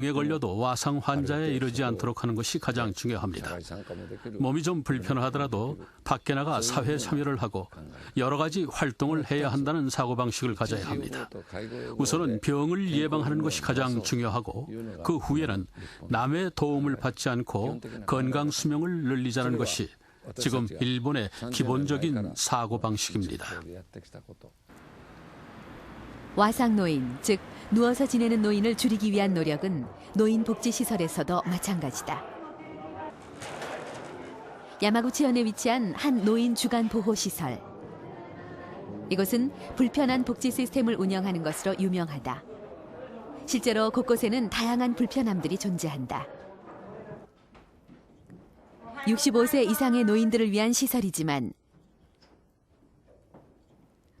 에 걸려도 와상 환자에 이르지 않도록 하는 것이 가장 중요합니다. 몸이 좀 불편하더라도 밖에 나가 사회 참여를 하고 여러 가지 활동을 해야 한다는 사고방식을 가져야 합니다. 우선은 병을 예방하는 것이 가장 중요하고 그 후에는 남의 도움을 받지 않고 건강 수명을 늘리자는 것이 지금 일본의 기본적인 사고방식입니다. 와상노인, 즉 누워서 지내는 노인을 줄이기 위한 노력은 노인복지시설에서도 마찬가지다. 야마구치현에 위치한 한 노인 주간 보호시설. 이곳은 불편한 복지 시스템을 운영하는 것으로 유명하다. 실제로 곳곳에는 다양한 불편함들이 존재한다. 65세 이상의 노인들을 위한 시설이지만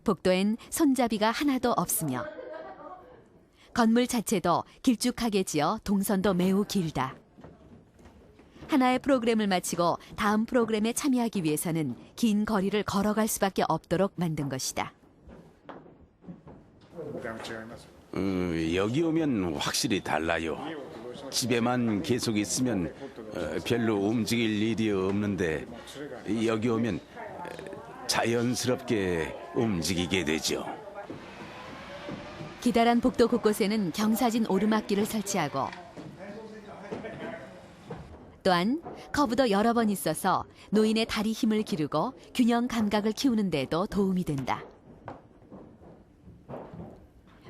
복도엔 손잡이가 하나도 없으며 건물 자체도 길쭉하게 지어 동선도 매우 길다. 하나의 프로그램을 마치고 다음 프로그램에 참여하기 위해서는 긴 거리를 걸어갈 수밖에 없도록 만든 것이다. 여기 오면 확실히 달라요. 집에만 계속 있으면 별로 움직일 일이 없는데 여기 오면 자연스럽게 움직이게 되죠. 기다란 복도 곳곳에는 경사진 오르막길을 설치하고 또한 커브도 여러 번 있어서 노인의 다리 힘을 기르고 균형 감각을 키우는 데도 도움이 된다.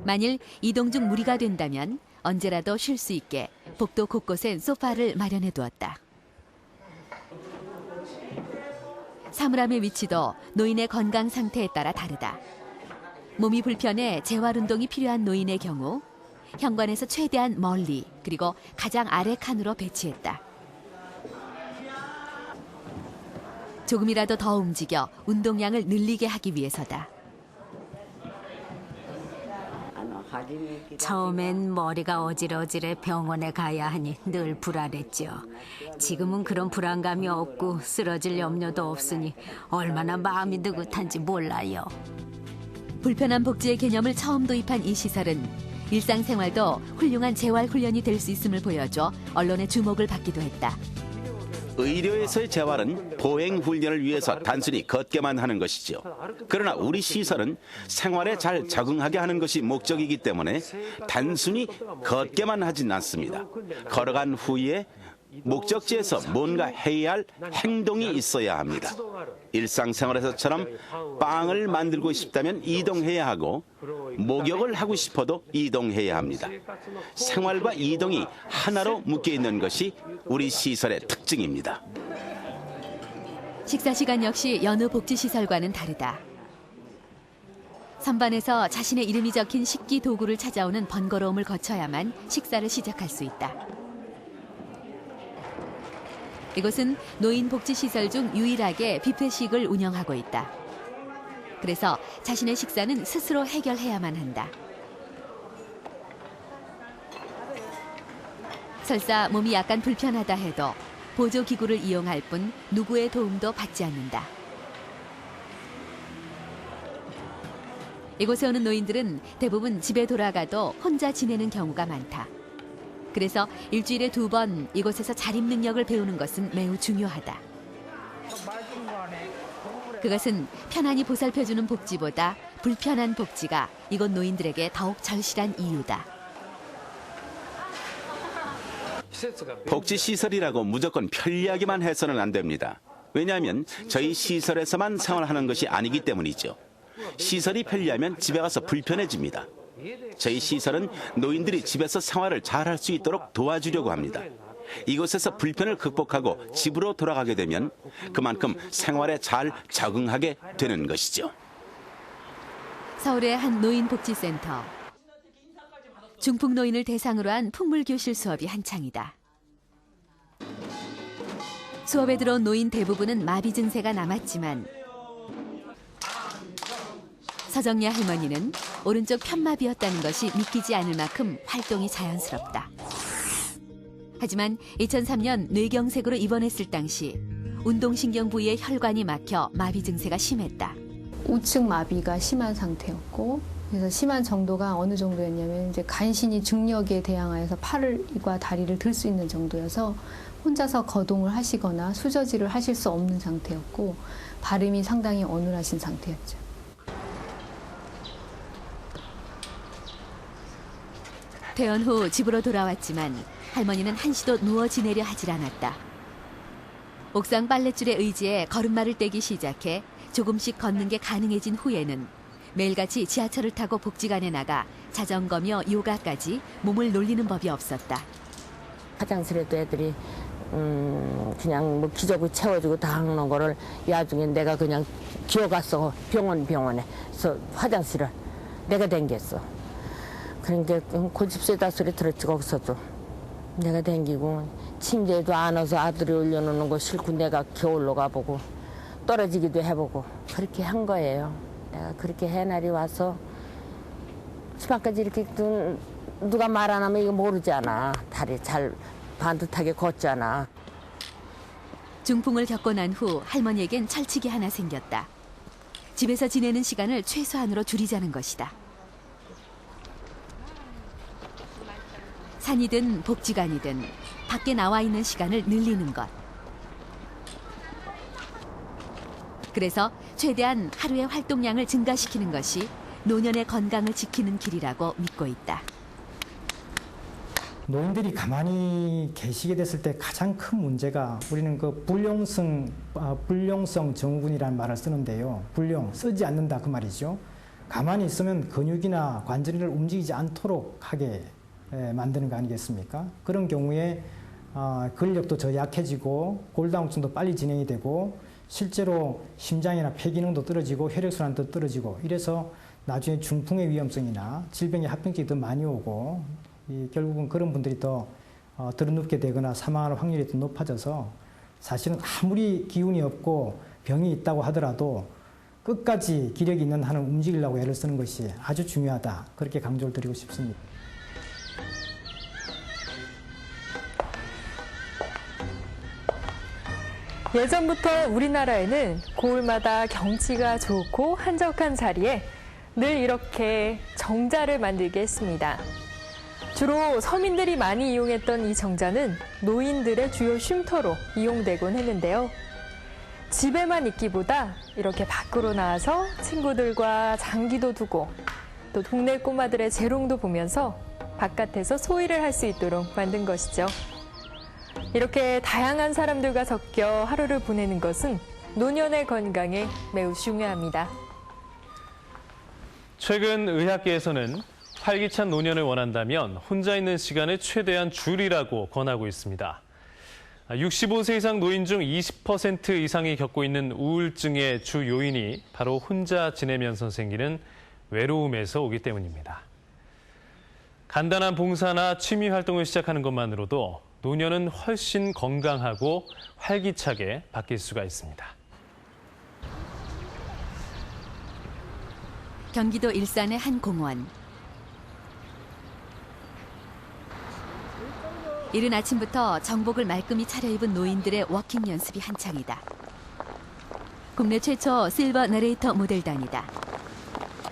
만일 이동 중 무리가 된다면 언제라도 쉴 수 있게 복도 곳곳엔 소파를 마련해 두었다. 사물함의 위치도 노인의 건강 상태에 따라 다르다. 몸이 불편해 재활운동이 필요한 노인의 경우 현관에서 최대한 멀리 그리고 가장 아래 칸으로 배치했다. 조금이라도 더 움직여 운동량을 늘리게 하기 위해서다. 처음엔 머리가 어질어질해 병원에 가야 하니 늘 불안했죠. 지금은 그런 불안감이 없고 쓰러질 염려도 없으니 얼마나 마음이 느긋한지 몰라요. 불편한 복지의 개념을 처음 도입한 이 시설은 일상생활도 훌륭한 재활훈련이 될 수 있음을 보여줘 언론의 주목을 받기도 했다. 의료에서의 재활은 보행 훈련을 위해서 단순히 걷게만 하는 것이죠. 그러나 우리 시설은 생활에 잘 적응하게 하는 것이 목적이기 때문에 단순히 걷게만 하진 않습니다. 걸어간 후에 목적지에서 뭔가 해야 할 행동이 있어야 합니다. 일상생활에서처럼 빵을 만들고 싶다면 이동해야 하고 목욕을 하고 싶어도 이동해야 합니다. 생활과 이동이 하나로 묶여 있는 것이 우리 시설의 특징입니다. 식사 시간 역시 여느 복지시설과는 다르다. 선반에서 자신의 이름이 적힌 식기 도구를 찾아오는 번거로움을 거쳐야만 식사를 시작할 수 있다. 이곳은 노인 복지시설 중 유일하게 뷔페식을 운영하고 있다. 그래서 자신의 식사는 스스로 해결해야만 한다. 설사 몸이 약간 불편하다 해도 보조기구를 이용할 뿐 누구의 도움도 받지 않는다. 이곳에 오는 노인들은 대부분 집에 돌아가도 혼자 지내는 경우가 많다. 그래서 일주일에 2번 이곳에서 자립 능력을 배우는 것은 매우 중요하다. 그것은 편안히 보살펴주는 복지보다 불편한 복지가 이곳 노인들에게 더욱 절실한 이유다. 복지시설이라고 무조건 편리하게만 해서는 안 됩니다. 왜냐하면 저희 시설에서만 생활하는 것이 아니기 때문이죠. 시설이 편리하면 집에 가서 불편해집니다. 저희 시설은 노인들이 집에서 생활을 잘할 수 있도록 도와주려고 합니다. 이곳에서 불편을 극복하고 집으로 돌아가게 되면 그만큼 생활에 잘 적응하게 되는 것이죠. 서울의 한 노인복지센터. 중풍 노인을 대상으로 한 풍물교실 수업이 한창이다. 수업에 들어온 노인 대부분은 마비 증세가 남았지만 서정야 할머니는 오른쪽 편마비였다는 것이 믿기지 않을 만큼 활동이 자연스럽다. 하지만 2003년 뇌경색으로 입원했을 당시 운동신경 부위의 혈관이 막혀 마비 증세가 심했다. 우측 마비가 심한 상태였고 그래서 심한 정도가 어느 정도였냐면 이제 간신히 중력에 대항하여서 팔과 다리를 들 수 있는 정도여서 혼자서 거동을 하시거나 수저질을 하실 수 없는 상태였고 발음이 상당히 어눌하신 상태였죠. 퇴원 후 집으로 돌아왔지만 할머니는 한시도 누워 지내려 하질 않았다. 옥상 빨랫줄에 의지해 걸음마를 떼기 시작해 조금씩 걷는 게 가능해진 후에는 매일같이 지하철을 타고 복지관에 나가 자전거며 요가까지 몸을 놀리는 법이 없었다. 화장실에도 애들이 그냥 뭐 기저귀 채워주고 다 하는 거를 나중에 내가 그냥 기어갔어. 병원에. 그래서 화장실을 내가 댕겼어. 그러니까 고집세다 소리 들었지 거기서도. 내가 댕기고 침대에도 안아서 아들이 올려놓는 거 싫고 내가 겨울로 가보고 떨어지기도 해보고 그렇게 한 거예요. 내가 그렇게 해날이 와서 치마까지 이렇게 누가 말 안 하면 이거 모르잖아. 다리 잘 반듯하게 걷잖아. 중풍을 겪고 난 후 할머니에겐 철칙이 하나 생겼다. 집에서 지내는 시간을 최소한으로 줄이자는 것이다. 산이든 복지관이든 밖에 나와 있는 시간을 늘리는 것. 그래서 최대한 하루의 활동량을 증가시키는 것이 노년의 건강을 지키는 길이라고 믿고 있다. 노인들이 가만히 계시게 됐을 때 가장 큰 문제가 우리는 그 불용성 증후군이라는 말을 쓰는데요. 불용, 쓰지 않는다 그 말이죠. 가만히 있으면 근육이나 관절을 움직이지 않도록 하게 만드는 거 아니겠습니까? 그런 경우에 근력도 더 약해지고 골다공증도 빨리 진행이 되고 실제로 심장이나 폐 기능도 떨어지고 혈액순환도 떨어지고 이래서 나중에 중풍의 위험성이나 질병의 합병증이 더 많이 오고 결국은 그런 분들이 더 들어눕게 되거나 사망하는 확률이 더 높아져서 사실은 아무리 기운이 없고 병이 있다고 하더라도 끝까지 기력이 있는 한은 움직이려고 애를 쓰는 것이 아주 중요하다. 그렇게 강조를 드리고 싶습니다. 예전부터 우리나라에는 고을마다 경치가 좋고 한적한 자리에 늘 이렇게 정자를 만들게 했습니다. 주로 서민들이 많이 이용했던 이 정자는 노인들의 주요 쉼터로 이용되곤 했는데요. 집에만 있기보다 이렇게 밖으로 나와서 친구들과 장기도 두고 또 동네 꼬마들의 재롱도 보면서 바깥에서 소일을 할 수 있도록 만든 것이죠. 이렇게 다양한 사람들과 섞여 하루를 보내는 것은 노년의 건강에 매우 중요합니다. 최근 의학계에서는 활기찬 노년을 원한다면 혼자 있는 시간을 최대한 줄이라고 권하고 있습니다. 65세 이상 노인 중 20% 이상이 겪고 있는 우울증의 주 요인이 바로 혼자 지내면서 생기는 외로움에서 오기 때문입니다. 간단한 봉사나 취미 활동을 시작하는 것만으로도 노년은 훨씬 건강하고 활기차게 바뀔 수가 있습니다. 경기도 일산의 한 공원. 이른 아침부터 정복을 말끔히 차려입은 노인들의 워킹 연습이 한창이다. 국내 최초 실버 내레이터 모델단이다.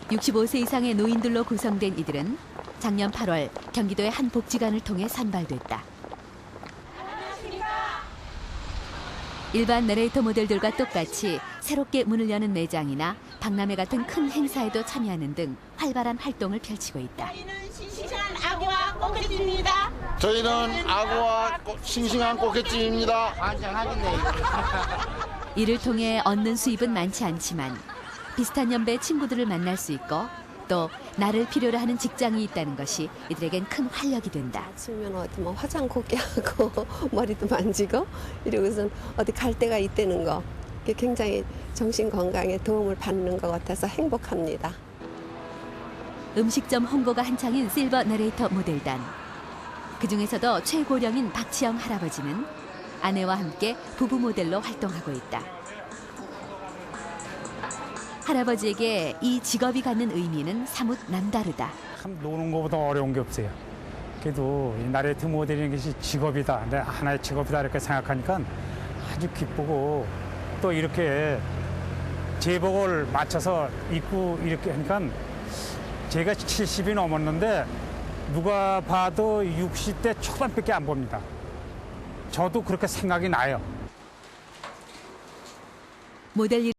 65세 이상의 노인들로 구성된 이들은 작년 8월 경기도의 한 복지관을 통해 선발됐다. 일반 내레이터 모델들과 똑같이 새롭게 문을 여는 매장이나 박람회 같은 큰 행사에도 참여하는 등 활발한 활동을 펼치고 있다. 저희는 싱싱한 아구와 꽃게찜입니다. 저희는 아구와 싱싱한 꽃게찜입니다. 이를 통해 얻는 수입은 많지 않지만 비슷한 연배 친구들을 만날 수 있고 또 나를 필요로 하는 직장이 있다는 것이 이들에겐 큰 활력이 된다. 아침면 어디 뭐 화장 곱게 하고 머리도 만지고 이러고서 어디 갈 데가 있다는 거. 그게 굉장히 정신 건강에 도움을 받는 것 같아서 행복합니다. 음식점 홍보가 한창인 실버 내레이터 모델단. 그중에서도 최고령인 박치영 할아버지는 아내와 함께 부부 모델로 활동하고 있다. 할아버지에게 이 직업이 갖는 의미는 사뭇 남다르다. 참 노는 것보다 어려운 게 없어요. 그래도 이 나레이터 모델이라는 것이 직업이다. 내 하나의 직업이다 이렇게 생각하니까 아주 기쁘고 또 이렇게 제복을 맞춰서 입고 이렇게 하니까 제가 70이 넘었는데 누가 봐도 60대 초반밖에 안 봅니다. 저도 그렇게 생각이 나요. 모델